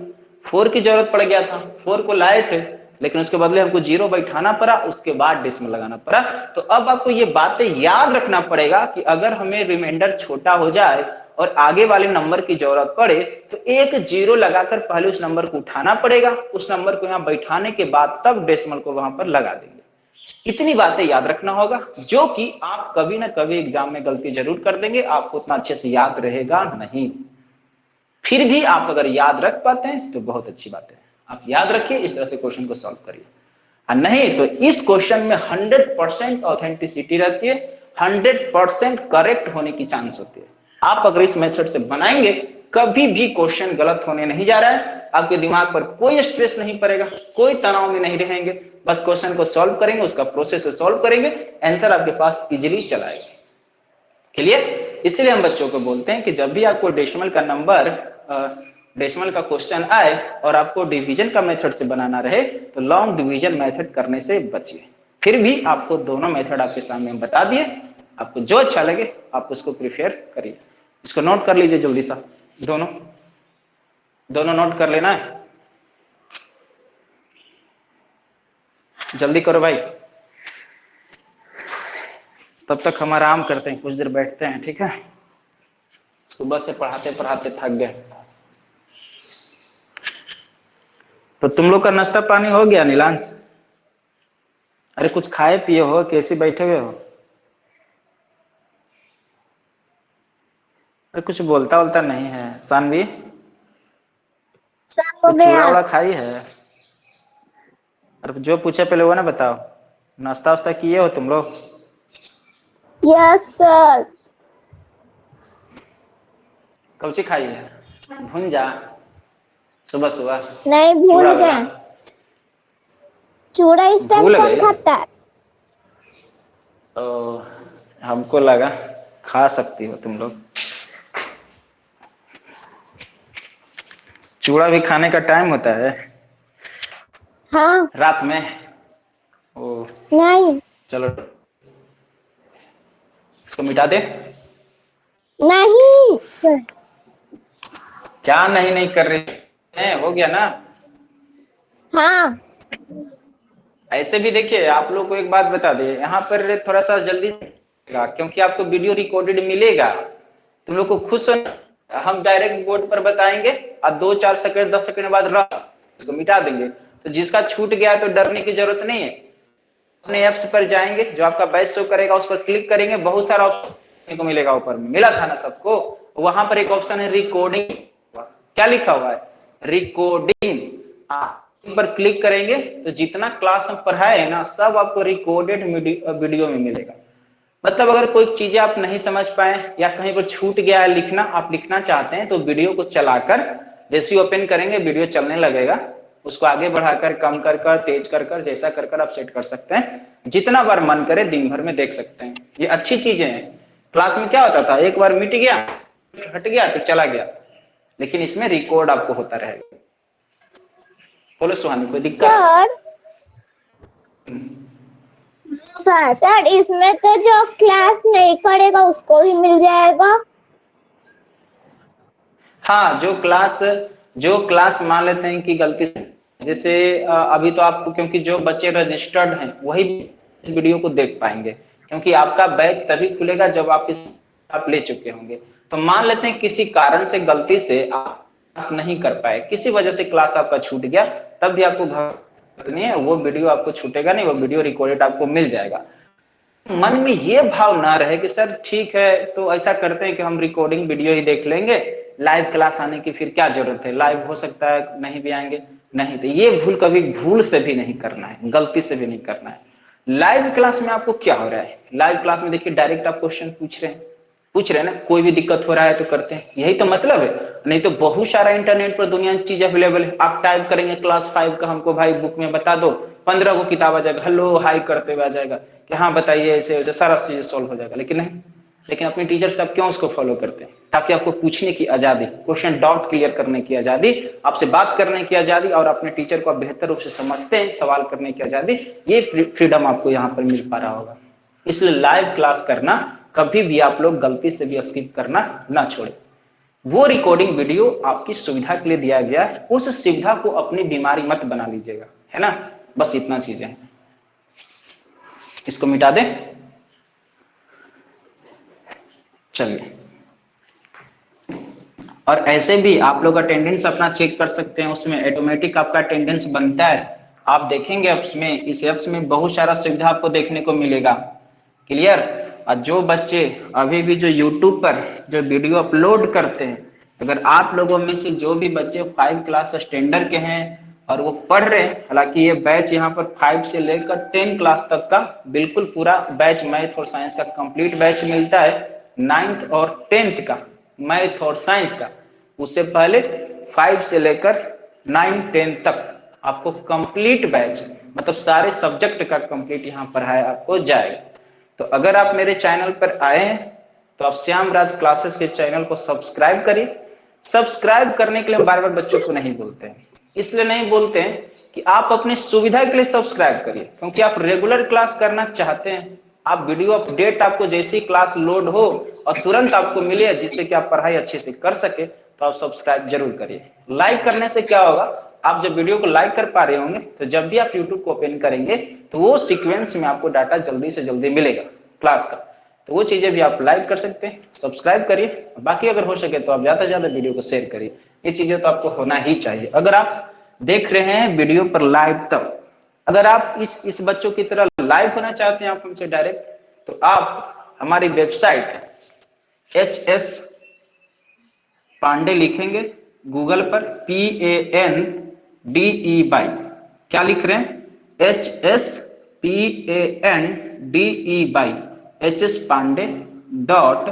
4 की जरूरत पड़ गया था, 4 को लाए थे, लेकिन उसके बदले हमको 0 बैठाना पड़ा, उसके बाद डेसिमल लगाना पड़ा। तो अब आपको ये बातें याद रखना पड़ेगा कि अगर हमें रिमाइंडर छोटा हो जाए और आगे वाले नंबर की जरूरत पड़े तो एक 0 लगाकर पहले उस नंबर को उठाना पड़ेगा, उस नंबर को यहाँ बैठाने के बाद तब डेसिमल को वहां पर लगा देंगे। इतनी बातें याद रखना होगा, जो कि आप कभी ना कभी एग्जाम में गलती जरूर कर देंगे, आपको उतना अच्छे से याद रहेगा नहीं। फिर भी आप अगर याद रख पाते हैं तो बहुत अच्छी बात है, आप याद रखिए, इस तरह से क्वेश्चन को सॉल्व करिए, और नहीं तो इस क्वेश्चन में 100% ऑथेंटिसिटी रहती है, 100% करेक्ट होने की चांस होती है। आप अगर इस मेथड से बनाएंगे, कभी भी क्वेश्चन गलत होने नहीं जा रहा है, आपके दिमाग पर कोई स्ट्रेस नहीं पड़ेगा, कोई तनाव में नहीं रहेंगे, बस क्वेश्चन को सॉल्व करेंगे, उसका प्रोसेस से सॉल्व करेंगे, आंसर आपके पास इजीली चला आएगा। क्लियर? इसलिए हम बच्चों को बोलते हैं कि जब भी आपको डेसिमल का नंबर, डेसिमल का क्वेश्चन आए और आपको डिवीजन का मेथड से बनाना रहे, तो लॉन्ग डिवीजन मेथड करने से बचिए। फिर भी आपको दोनों मेथड आपके सामने हम बता दिए, आपको जो अच्छा लगे आप उसको प्रिफेयर करिए। इसको नोट कर लीजिए जल्दी सा, दोनों नोट कर लेना है, जल्दी करो भाई, तब तक हम आराम करते हैं, कुछ देर बैठते हैं, ठीक है? सुबह से पढ़ाते पढ़ाते थक गए। तो तुम लोग का नाश्ता पानी हो गया नीलांश? अरे कुछ खाए पिए हो, कैसे बैठे हुए हो? अरे कुछ बोलता बोलता नहीं है। सानवी चूड़ा वड़ा खाई है? अरे जो पूछे पहले वो ना बताओ, नाश्ता वास्ता किए हो तुम लोग? Yes sir. कौची खाई है? भुंजा सुबह सुबह? नहीं, भूल गए। चूड़ा इस टाइम कौन खाता है? तो हमको लगा खा सकती हो तुम लोग। चूड़ा भी खाने का टाइम होता है? हाँ। रात में? ओ नहीं। चलो इसको मिटा दे। नहीं। क्या नहीं कर रही है? हो गया ना? हाँ। ऐसे भी देखिए, आप लोग को एक बात बता दे, यहाँ पर थोड़ा सा जल्दी, क्योंकि आपको वीडियो रिकॉर्डेड मिलेगा, तुम लोग को खुश होना, हम डायरेक्ट बोर्ड पर बताएंगे और 2-4 सेकंड 10 सेकंड बाद उसको मिटा देंगे। तो जिसका छूट गया तो डरने की जरूरत नहीं है, अपने ऐप्स पर जाएंगे, जो आपका बैच शो करेगा उस पर क्लिक करेंगे, बहुत सारा ऑप्शन को मिलेगा, ऊपर में मिला था ना सबको, वहां पर एक ऑप्शन है रिकॉर्डिंग, क्या लिखा हुआ है? रिकॉर्डिंग। पर क्लिक करेंगे तो जितना क्लास हम पढ़ाए है ना, सब आपको रिकॉर्डेड वीडियो में मिलेगा। मतलब अगर कोई चीजें आप नहीं समझ पाए या कहीं पर छूट गया है लिखना, आप लिखना चाहते हैं तो वीडियो को चलाकर जैसे ओपन करेंगे वीडियो चलने लगेगा, उसको आगे बढ़ाकर, कम कर कर, तेज कर कर, जैसा कर कर आप सेट कर सकते हैं। जितना बार मन करे दिन भर में देख सकते हैं। ये अच्छी चीजें हैं। क्लास में क्या होता था, एक बार मिट गया, हट गया तो चला गया, लेकिन इसमें रिकॉर्ड आपको होता रहेगा। बोलो सुहानी, कोई दिक्कत? सर इसमें तो जो क्लास नहीं करेगा उसको भी मिल जाएगा। हाँ, जो क्लास मान लेते हैं कि गलती से, जैसे अभी तो आपको, क्योंकि जो बच्चे रजिस्टर्ड हैं वही इस वीडियो को देख पाएंगे, क्योंकि आपका बैच तभी खुलेगा जब आप ले चुके होंगे। तो मान लेते हैं किसी कारण से गलती से आप क्लास नहीं कर पाए, किसी वजह से क्लास आपका छूट गया, तब भी आपको घबराना नहीं है, वो वीडियो आपको छूटेगा नहीं, वो वीडियो रिकॉर्डेड आपको मिल जाएगा। मन में ये भाव ना रहे कि सर ठीक है तो ऐसा करते हैं कि हम रिकॉर्डिंग वीडियो ही देख लेंगे, लाइव क्लास आने की फिर क्या जरूरत है, लाइव हो सकता है नहीं भी आएंगे। नहीं, तो ये भूल कभी भूल से भी नहीं करना है, गलती से भी नहीं करना है। लाइव क्लास में आपको क्या हो रहा है, लाइव क्लास में देखिए डायरेक्ट आप क्वेश्चन पूछ रहे हैं ना, कोई भी दिक्कत हो रहा है तो करते हैं, यही तो मतलब है। नहीं तो बहुत सारा इंटरनेट पर दुनिया की चीज अवेलेबल है, आप टाइप करेंगे क्लास 5 का हमको भाई बुक में बता दो, 15 को किताब आ जाएगा, हेलो हाई करते हुए आ जाएगा कि हाँ बताइए, ऐसे ऐसे सारा चीज सॉल्व हो जाएगा। लेकिन नहीं, लेकिन अपने टीचर साहब क्यों उसको फॉलो करते हैं? ताकि आपको पूछने की आजादी, क्वेश्चन डाउट क्लियर करने की आजादी, आपसे बात करने की आजादी, और अपने टीचर को आप बेहतर रूप से समझते हैं, सवाल करने की आजादी, ये फ्रीडम आपको यहाँ पर मिल पा रहा होगा। इसलिए लाइव क्लास करना कभी भी आप लोग गलती से भी स्किप करना ना छोड़े। वो रिकॉर्डिंग वीडियो आपकी सुविधा के लिए दिया गया है, उस सुविधा को अपनी बीमारी मत बना लीजिएगा, है ना। बस इतना चीजें हैं, इसको मिटा दें। चलिए, और ऐसे भी आप लोग अटेंडेंस अपना चेक कर सकते हैं, उसमें ऑटोमेटिक आपका अटेंडेंस बनता है। आप देखेंगे ऐप्स में, इस ऐप्स में बहुत सारा सुविधा आपको देखने को मिलेगा। क्लियर। और जो बच्चे अभी भी जो यूट्यूब पर जो वीडियो अपलोड करते हैं, अगर आप लोगों में से जो भी बच्चे 5 क्लास स्टैंडर्ड के हैं और वो पढ़ रहे हैं, हालांकि ये बैच यहाँ पर 5 से लेकर 10 क्लास तक का बिल्कुल पूरा बैच मैथ और साइंस का कंप्लीट बैच मिलता है। 9th और 10th का मैथ और साइंस का, उससे पहले 5 से लेकर 9 10 तक आपको कंप्लीट बैच, मतलब सारे सब्जेक्ट का कंप्लीट यहाँ पढ़ाया आपको जाएगा। तो अगर आप मेरे चैनल पर आए हैं तो आप श्याम राज क्लासेस के चैनल को सब्सक्राइब करिए। सब्सक्राइब करने के लिए बार बार बच्चों को नहीं बोलते हैं, इसलिए नहीं बोलते हैं कि आप अपनी सुविधा के लिए सब्सक्राइब करिए, क्योंकि आप रेगुलर क्लास करना चाहते हैं, आप वीडियो अपडेट आपको जैसी क्लास लोड हो और तुरंत आपको मिले, जिससे कि आप पढ़ाई अच्छे से कर सके, तो आप सब्सक्राइब जरूर करिए। लाइक करने से क्या होगा, आप जब वीडियो को लाइक कर पा रहे होंगे तो जब भी आप यूट्यूब को ओपन करेंगे तो वो सीक्वेंस में आपको डाटा जल्दी से जल्दी मिलेगा क्लास का। तो वो चीजें भी आप लाइक कर सकते हैं, सब्सक्राइब करिए। बाकी अगर हो सके तो आप ज्यादा से ज्यादा वीडियो को शेयर करिए, ये चीजें तो आपको होना ही चाहिए। अगर आप देख रहे हैं वीडियो पर लाइव, तब अगर आप इस बच्चों की तरह लाइव होना चाहते हैं आप हमसे डायरेक्ट, तो आप हमारी वेबसाइट HS पांडे लिखेंगे गूगल पर, PANDEY, क्या लिख रहे हैं, HSPANDEY, HS Pandey dot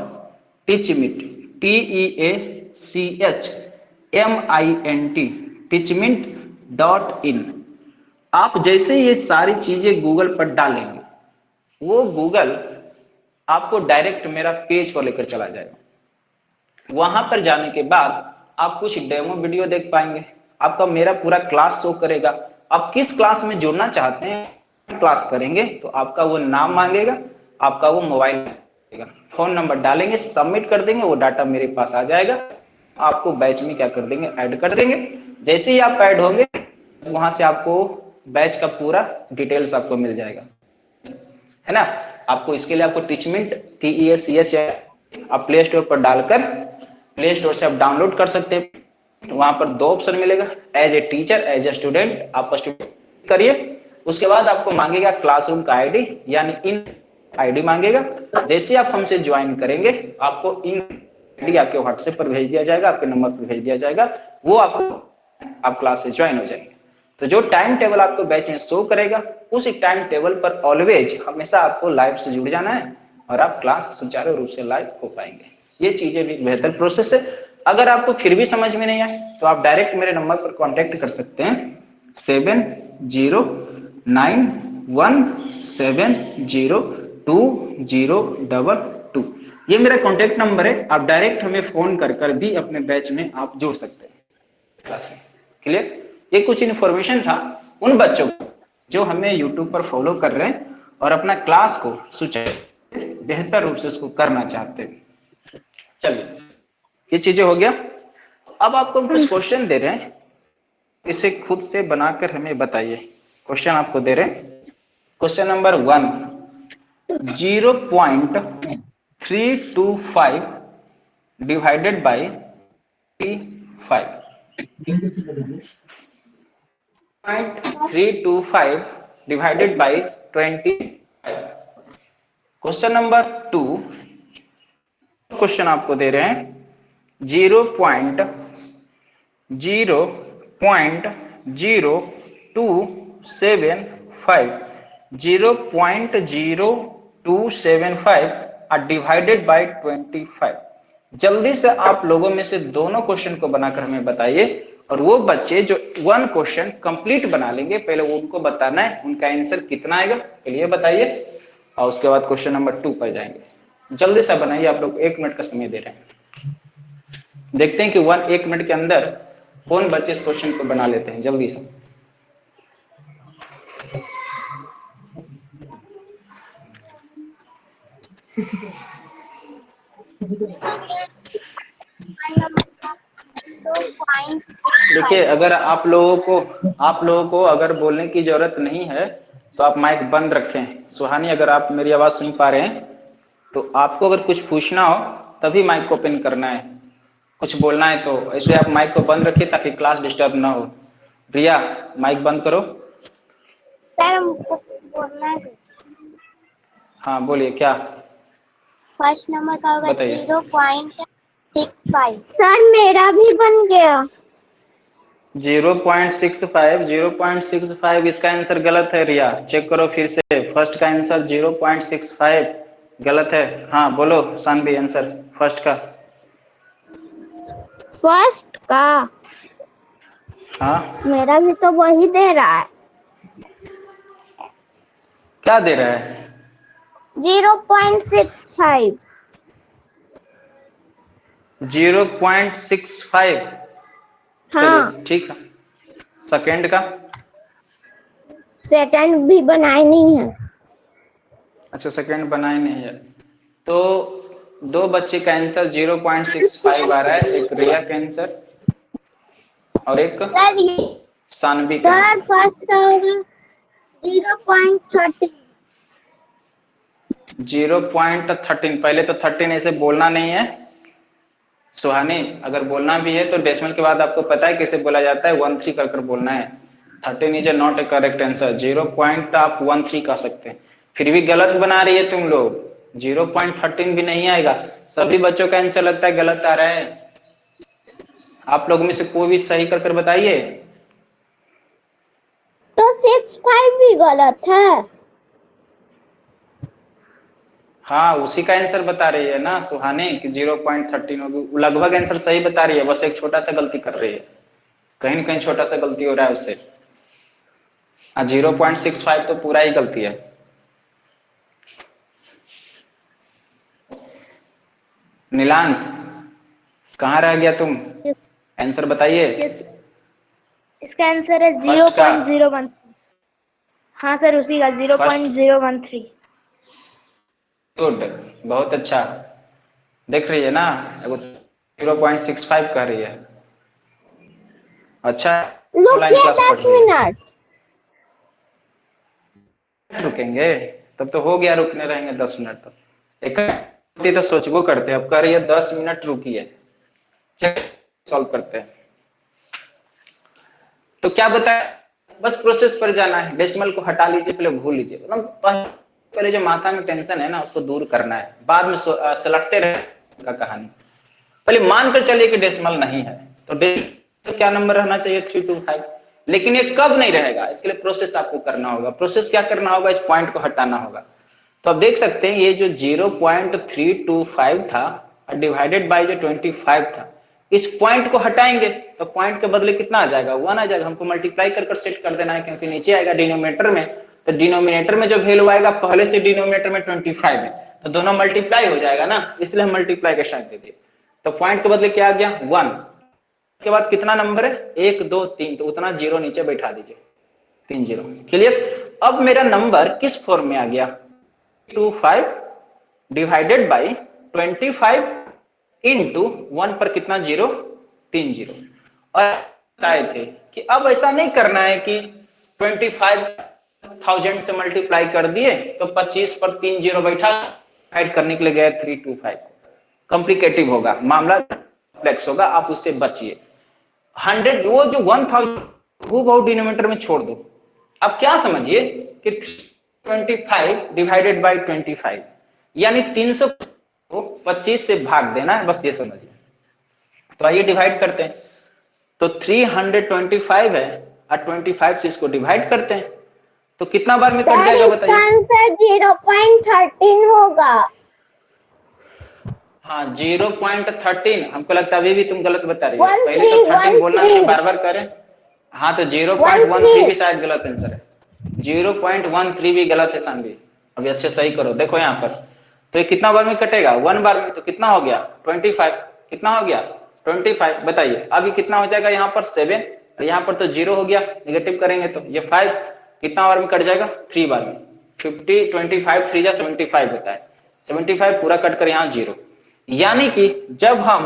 Teachmint, TEACHMINT, टीचमिंट.in। आप जैसे ये सारी चीजें गूगल पर डालेंगे, वो गूगल आपको डायरेक्ट मेरा पेज पर लेकर चला जाएगा। वहां पर जाने के बाद आप कुछ डेमो वीडियो देख पाएंगे, आपका मेरा पूरा क्लास शो करेगा। आप किस क्लास में जुड़ना चाहते हैं, क्लास करेंगे तो आपका वो नाम मांगेगा, आपका वो मोबाइल मांगेगा, फोन नंबर डालेंगे, सबमिट कर देंगे, वो डाटा मेरे पास आ जाएगा। आपको बैच में क्या कर देंगे, ऐड कर देंगे। जैसे ही आप ऐड होंगे वहां से आपको बैच का पूरा डिटेल्स आपको मिल जाएगा, है ना। आपको इसके लिए आपको टीचमिंट TEACH आप प्ले स्टोर पर डालकर, प्ले स्टोर से आप डाउनलोड कर सकते हैं। वहां पर 2 ऑप्शन मिलेगा, as a teacher, as a student, आप स्टूडेंट करिए। उसके बाद आपको मांगेगा क्लासरूम का आईडी, यानी इन आईडी मांगेगा। जैसे आप हमसे ज्वाइन करेंगे आपको इन आईडी आपके व्हाट्सएप पर भेज दिया जाएगा, आपके नंबर पर भेज दिया जाएगा, वो आपको आप क्लास से ज्वाइन हो जाएंगे। तो जो टाइम टेबल आपको बैच में शो करेगा, उस टाइम टेबल पर ऑलवेज हमेशा आपको लाइव से जुड़ जाना है और आप क्लास सुचारू रूप से लाइव हो पाएंगे। ये चीजें भी बेहतर प्रोसेस है। अगर आपको फिर भी समझ में नहीं आए तो आप डायरेक्ट मेरे नंबर पर कांटेक्ट कर सकते हैं, 7091702 ये मेरा कॉन्टेक्ट नंबर है। आप डायरेक्ट हमें फोन कर कर भी अपने बैच में आप जुड़ सकते हैं क्लास में। क्लियर? ये कुछ इन्फॉर्मेशन था उन बच्चों को जो हमें यूट्यूब पर फॉलो कर रहे हैं और अपना क्लास को सुचारू बेहतर रूप से उसको करना चाहते हैं। चलिए, ये चीजें हो गया। अब आपको हम कुछ क्वेश्चन दे रहे हैं, इसे खुद से बनाकर हमें बताइए। क्वेश्चन आपको दे रहे हैं। Question number 1, 0.325 divided by 5, 0.325 divided by 25। Question number 2, question आपको दे रहे हैं 0.0275 डिवाइडेड बाई 25। जल्दी से आप लोगों में से दोनों क्वेश्चन को बनाकर हमें बताइए, और वो बच्चे जो वन क्वेश्चन कंप्लीट बना लेंगे, पहले वो उनको बताना है उनका आंसर कितना आएगा, पहले बताइए, और उसके बाद क्वेश्चन नंबर 2 पर जाएंगे। जल्दी से बनाइए, आप लोग 1 मिनट का समय दे रहे हैं। देखते हैं कि 1 मिनट के अंदर कौन बच्चे इस क्वेश्चन को बना लेते हैं। जल्दी से देखिए, अगर आप लोगों को अगर बोलने की जरूरत नहीं है तो आप माइक बंद रखें। सुहानी, अगर आप मेरी आवाज सुन पा रहे हैं तो आपको अगर कुछ पूछना हो तभी माइक को ओपन करना है, कुछ बोलना है तो ऐसे आप माइक को बंद रखिए ताकि क्लास डिस्टर्ब ना हो। रिया, माइक बंद करो। सर हमको बोलना है। हाँ बोलिए, क्या? फर्स्ट नंबर का होगा बताइए। 0.65। सर मेरा भी बन गया। 0.65 इसका आंसर गलत है। रिया, चेक करो फिर से। फर्स्ट का आंसर 0.65 गलत है। हाँ बोलो सानवी, आंसर फर्स्ट का। फर्स्ट का हाँ, मेरा भी तो वही दे रहा है। क्या दे रहा है? 0.65। 0.65। हाँ, चलिए ठीक है। सेकेंड का? सेकंड भी बनाए नहीं है। अच्छा, सेकेंड बनाए नहीं है। तो 2 बच्चे का आंसर 0.65 आ रहा है, एक रिया का आंसर और एक सानवी का सर आंसर। फर्स्ट का होगा 0.13। 0.13। पहले तो 13 ऐसे बोलना नहीं है सुहानी, अगर बोलना भी है तो डेसिमल के बाद आपको पता है कैसे बोला जाता है, 13 कर बोलना है। 13 is not A correct answer. 0.13 कह सकते हैं, फिर भी गलत बना रही है तुम लोग। 0.13 भी नहीं आएगा। सभी बच्चों का आंसर लगता है गलत आ रहा है। आप लोगों में से कोई भी सही कर बताइए। तो 65 भी गलत है। हाँ, उसी का आंसर बता रही है ना सुहानी कि 0.13 होगी। लगभग आंसर सही बता रही है, बस एक छोटा सा गलती कर रही है, कहीं ना कहीं छोटा सा गलती हो रहा है उससे। 0.65 तो पूरा ही गलती है। नीलांश, कहाँ रह गया तुम? आंसर बताइए। इसका आंसर है फर्स्ट का? 0.013। हाँ सर, उसी का 0.013। गुड, बहुत अच्छा। देख रही है ना, 0.65 कह रही है। अच्छा, ऑनलाइन रुकिए क्लास पढ़ 10 रही है। मिनट। रुकेंगे? तब तो हो गया, रुकने रहेंगे 10 मिनट तक। एक तो सोचबो करते, अब कह रही है 10 मिनट रुकिए। चलिए सॉल्व करते हैं। तो क्या बताया, बस प्रोसेस पर जाना है। डेसिमल को हटा लीजिए, पहले भूल लीजिए, मतलब पहले जो माथा में टेंशन है ना उसको दूर करना है, बाद में सलटते रहे का कहानी। पहले मानकर चलिए कि डेसिमल नहीं है, तो तो क्या नंबर रहना चाहिए? 325। लेकिन ये कब नहीं रहेगा, इसके लिए प्रोसेस आपको करना होगा। प्रोसेस क्या करना होगा? इस पॉइंट को हटाना होगा। तो आप देख सकते हैं ये जो 0.325 था डिवाइडेड बाय जो 25 था, इस पॉइंट को हटाएंगे तो पॉइंट के बदले कितना आ जाएगा, 1 आ जाएगा। हमको मल्टीप्लाई कर सेट कर देना है, क्योंकि नीचे आएगा डिनोमिनेटर में, तो डिनोमिनेटर में जो वैल्यू आएगा पहले से डिनोमिनेटर में 25 है, तो दोनों मल्टीप्लाई हो जाएगा ना, इसलिए हम मल्टीप्लाई का साइन दे दिए। तो पॉइंट के बदले क्या आ गया 1, के बाद कितना नंबर है 1 2 3, तो उतना जीरो नीचे बैठा दीजिए, 3 0। क्लियर। अब मेरा नंबर किस फॉर्म में आ गया, 25 डिवाइडेड बाई 25 इंटू 1 पर कितना जीरो, 3 0। और बताए थे कि अब ऐसा नहीं करना है कि 25,000 से मल्टीप्लाई कर दिए तो 25 पर 3 0 बैठा, डिवाइड करने के लिए गए 325, कॉम्प्लिकेटिव होगा मामला, कॉम्प्लेक्स होगा, आप उससे बचिए। 100 वो जो 1000 वो बहुत डिनोमिनेटर में छोड़ दो। अब क्या समझिए कि 25 डिवाइडेड बाई 25, यानी 300 को 25 से भाग देना है, बस ये समझिए। तो आइए डिवाइड करते हैं। तो 325 है और 25 से इसको डिवाइड करते हैं, तो कितना बार में कट जाएगा बताइए। आंसर 0.13 होगा। हाँ 0.13, हमको लगता है अभी भी तुम गलत बता रही हो, पहले तो 13 बोलना है, बार बार करें। हाँ तो 0.13 भी शायद गलत आंसर है, 0.13 भी गलत है सानवी। अभी अच्छे सही करो, देखो यहाँ पर, तो ये कितना बार में कटेगा 1 बार में, तो कितना हो गया 25, कितना हो गया 25, बताइए अभी कितना हो जाएगा, यहाँ पर 7 और यहाँ पर तो 0 हो गया, निगेटिव करेंगे तो ये 5 कितना बार में कट जाएगा 3 बार में, 50 25 3 जा 75 होता है, 75 पूरा कट कर यहाँ 0। यानी कि जब हम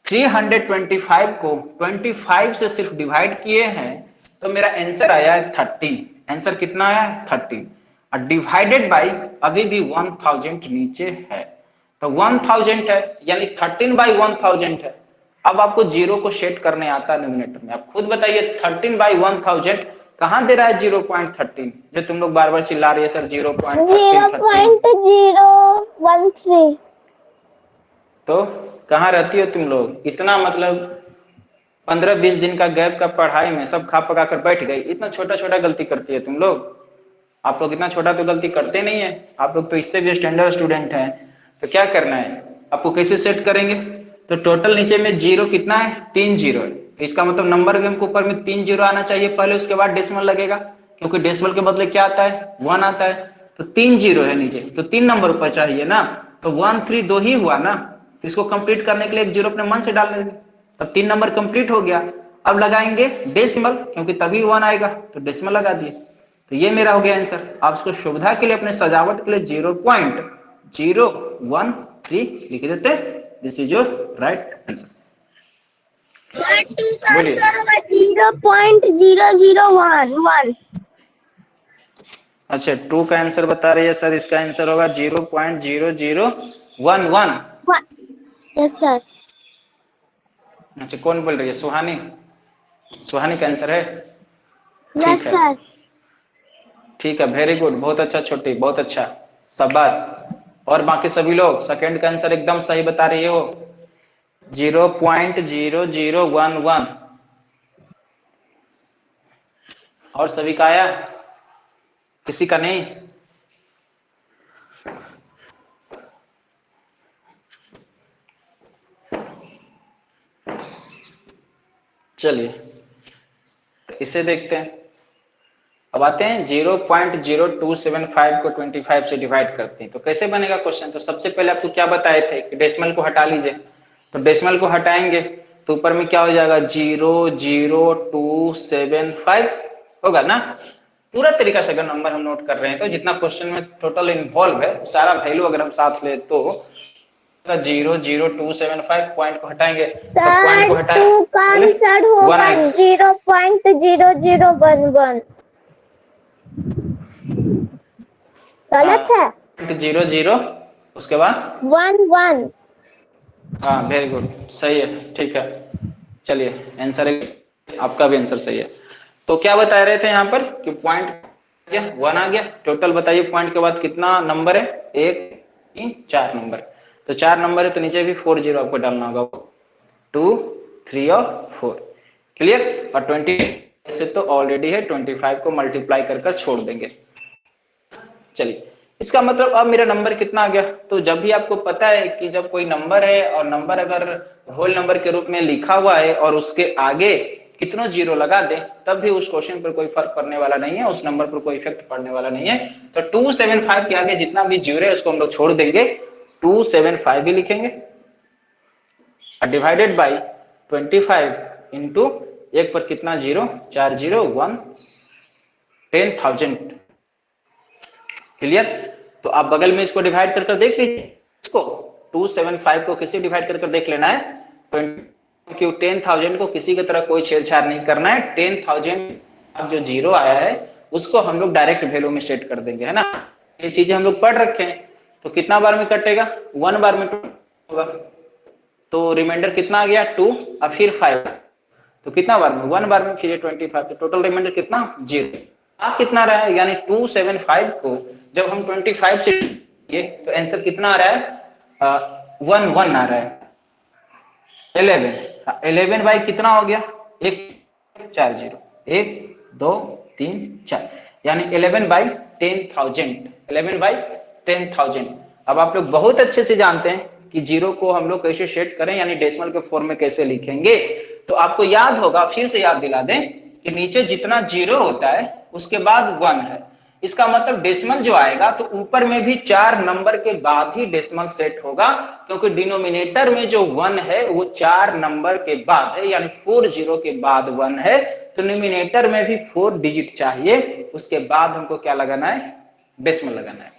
325 को 25 से सिर्फ डिवाइड किए हैं तो मेरा आंसर आया है 13। आंसर कितना आया है 13, और डिवाइडेड बाई अभी भी 1000 नीचे है, तो 1000 है यानी 13 बाई 1000 है। अब आपको जीरो को सेट करने आता है न्यूमरेटर में, आप खुद बताइए 13 बाई 1000 कहां दे रहा है 0.13, जो तुम लोग बार बार चिल्ला रही है सर 0.013। तो कहाँ रहती हो तुम लोग, इतना मतलब 15-20 दिन का गैप का पढ़ाई में सब खा पका कर बैठ गई, इतना छोटा छोटा गलती करती है तुम लोग। आप लोग इतना छोटा तो गलती करते नहीं है, आप लोग तो इससे भी स्टैंडर्ड स्टूडेंट हैं। तो क्या करना है आपको, कैसे सेट करेंगे, तो टोटल नीचे में जीरो कितना है 3 0 है, तो इसका मतलब नंबर गेम के ऊपर में 3 0 आना चाहिए पहले, उसके बाद डेसिमल लगेगा, क्योंकि डेसिमल के बदले क्या आता है 1 आता है, तो 3 0 है नीचे, तो 3 नंबर ऊपर चाहिए ना, तो 1 3 2 ही हुआ ना, इसको कंप्लीट करने के लिए एक जीरो अपने मन से डाल देंगे, तब 3 नंबर कंप्लीट हो गया। अब लगाएंगे डेसिमल, क्योंकि तभी 1 आएगा, तो डेसिमल लगा दिए, तो ये मेरा हो गया आंसर। आप इसको सुविधा के लिए अपने सजावट के लिए 0.013 लिख देते, this is your right answer. 0.0011। अच्छा 2 का आंसर बता रही है सर, इसका आंसर होगा 0.0011। Yes sir. अच्छा कौन बोल रही है, सुहानी, सुहानी का आंसर है, यस सर। ठीक है, वेरी गुड, बहुत अच्छा छोटी, बहुत अच्छा, शाबाश। और बाकी सभी लोग सेकंड का आंसर एकदम सही बता रही हो, 0.0011। और सभी का आया, किसी का नहीं। चलिए इसे देखते हैं। अब आते हैं 0.0275 को 25 से डिवाइड करते हैं, तो कैसे बनेगा क्वेश्चन। तो सबसे पहले आपको क्या बताए थे कि डेसिमल को हटा लीजिए, तो डेसिमल को हटाएंगे तो ऊपर में क्या हो जाएगा 00275 होगा ना। पूरा तरीका से अगर नंबर हम नोट कर रहे हैं तो जितना क्वेश्चन में टोटल इन्वॉल्व है सारा वैल्यू अगर हम साथ ले तो 00275 पॉइंट को हटाएंगे, तो पॉइंट को हटाएं 2 का आंसर होगा 0.0011। गलत है 00 उसके बाद 11। हाँ वेरी गुड, सही है, ठीक है। चलिए आंसर आपका भी आंसर सही है। तो क्या बता रहे थे यहाँ पर कि पॉइंट 1 आ गया, टोटल बताइए पॉइंट के बाद कितना नंबर है, 1 3 4 नंबर, तो 4 नंबर है तो नीचे भी 4 0 आपको डालना होगा, 2 3 और 4। क्लियर। और 20 से तो ऑलरेडी है, 25 को मल्टीप्लाई कर छोड़ देंगे। चलिए इसका मतलब अब मेरा नंबर कितना आ गया। तो जब भी आपको पता है कि जब कोई नंबर है और नंबर अगर होल नंबर के रूप में लिखा हुआ है और उसके आगे कितना जीरो लगा दे, तब भी उस क्वेश्चन पर कोई फर्क पड़ने वाला नहीं है, उस नंबर पर कोई इफेक्ट पड़ने वाला नहीं है। तो 275 के आगे जितना भी जीरो है उसको हम लोग छोड़ देंगे, 275 भी लिखेंगे और डिवाइडेड बाई 25 इंटू एक पर कितना जीरो, 4 जीरो 1, 10,000। क्लियर। तो आप बगल में इसको डिवाइड कर देख लीजिए, इसको 275 को किसी डिवाइड कर देख लेना है, 10,000 को किसी की तरह कोई छेड़छाड़ नहीं करना है। 10,000 अब जो जीरो आया है उसको हम लोग डायरेक्ट वैल्यू में सेट कर देंगे, है ना। ये चीजें हम लोग पढ़ रखे हैं। तो कितना बार में कटेगा, 1 बार में होगा, तो रिमाइंडर कितना आ गया 2 और फिर 5, तो कितना बार में 1 बार में, फिर 25, तो टोटल रिमाइंडर कितना 0। आप कितना रहा है, यानी 275 को जब हम 25 से तो आंसर कितना आ रहा है 1 1 आ रहा है 11 बाई कितना हो गया 1 4 0 1 2 3 4, यानी 11 बाई 10,000, 11 बाई 10,000। अब आप लोग बहुत अच्छे से जानते हैं कि जीरो को हम लोग कैसे सेट करें, यानी डेसिमल के फॉर्म में कैसे लिखेंगे। तो आपको याद होगा, फिर से याद दिला दें कि नीचे जितना जीरो होता है उसके बाद 1 है, इसका मतलब डेसिमल जो आएगा तो ऊपर में भी 4 नंबर के बाद ही डेसिमल सेट होगा, क्योंकि डिनोमिनेटर में जो 1 है वो 4 नंबर के बाद है, यानी 4 जीरो के बाद 1 है। तो न्यूमिनेटर में भी 4 डिजिट चाहिए, उसके बाद हमको क्या लगाना है, डेसिमल लगाना है।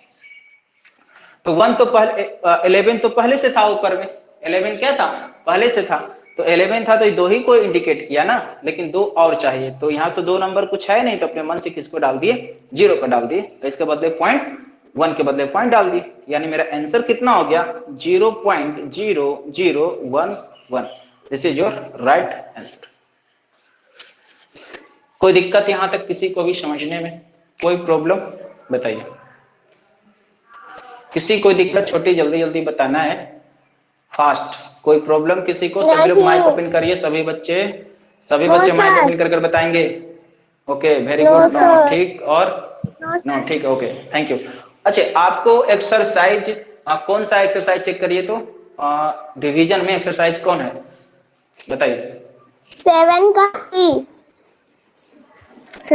तो 1 तो पहले 11 तो पहले से था, ऊपर में 11 क्या था, पहले से था, तो 11 था तो ये 2 ही को इंडिकेट किया ना, लेकिन 2 और चाहिए। तो यहाँ तो 2 नंबर कुछ है नहीं, तो अपने मन से किसको डाल दिए, 0 को डाल दिए, तो इसके बदले पॉइंट, 1 के बदले पॉइंट डाल दिए, यानी मेरा आंसर कितना हो गया 0.0011। This is your right answer. कोई दिक्कत यहां तक किसी को भी समझने में, कोई प्रॉब्लम बताइए, किसी कोई दिक्कत छोटी जल्दी जल्दी बताना है, फास्ट। कोई प्रॉब्लम किसी को, सभी लोग माइक ओपन करिए, सभी बच्चे माइक ओपन कर बताएंगे। ओके वेरी गुड, नो ठीक, और नो ठीक, ओके थैंक यू। अच्छा, आपको एक्सरसाइज कौन सा एक्सरसाइज चेक करिए, तो डिवीजन में एक्सरसाइज कौन है बताइए, 7 का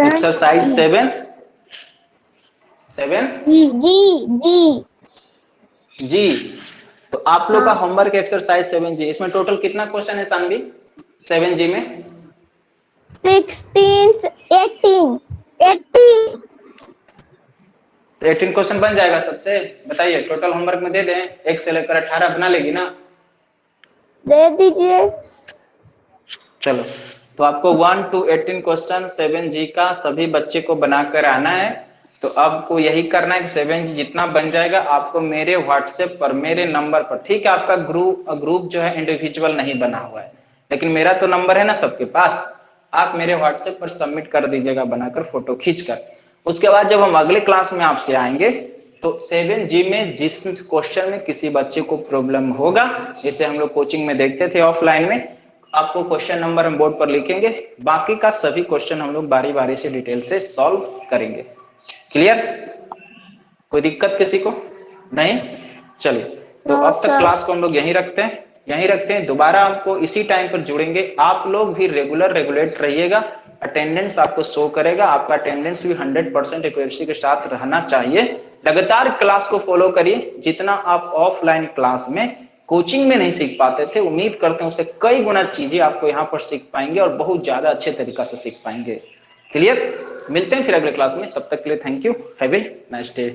एक्सरसाइज 7 जी। तो आप लोग का होमवर्क एक्सरसाइज 7 जी, इसमें टोटल कितना क्वेश्चन है सानवी 7 जी में, 16 18 18 क्वेश्चन बन जाएगा सबसे, बताइए टोटल होमवर्क में दे दें, 1 से लेकर 18 बना लेगी ना, दे दीजिए। चलो, तो आपको 1 to 18 क्वेश्चन 7 जी का सभी बच्चे को बनाकर आना है। तो आपको यही करना है कि 7 जी जितना बन जाएगा आपको मेरे व्हाट्सएप पर, मेरे नंबर पर, ठीक है, आपका ग्रुप जो है इंडिविजुअल नहीं बना हुआ है, लेकिन मेरा तो नंबर है ना सबके पास, आप मेरे व्हाट्सएप पर सबमिट कर दीजिएगा बनाकर फोटो खींचकर। उसके बाद जब हम अगले क्लास में आपसे आएंगे तो 7 जी में जिस क्वेश्चन में किसी बच्चे को प्रॉब्लम होगा, जैसे हम लोग कोचिंग में देखते थे ऑफलाइन में, आपको क्वेश्चन नंबर हम बोर्ड पर लिखेंगे, बाकी का सभी क्वेश्चन हम लोग बारी बारी से डिटेल से सॉल्व करेंगे। क्लियर, कोई दिक्कत किसी को नहीं। चलिए, तो अब तक क्लास को हम लोग यहीं रखते हैं, दोबारा आपको इसी टाइम पर जुड़ेंगे। आप लोग भी रेगुलेट रहिएगा, अटेंडेंस आपको शो करेगा, आपका अटेंडेंस भी 100% एक्यूरेसी के साथ रहना चाहिए। लगातार क्लास को फॉलो करिए, जितना आप ऑफलाइन क्लास में कोचिंग में नहीं सीख पाते थे, उम्मीद करते हैं उससे कई गुना चीजें आपको यहाँ पर सीख पाएंगे और बहुत ज्यादा अच्छे तरीका से सीख पाएंगे। क्लियर, मिलते हैं फिर अगले क्लास में, तब तक के लिए thank you, have a nice day.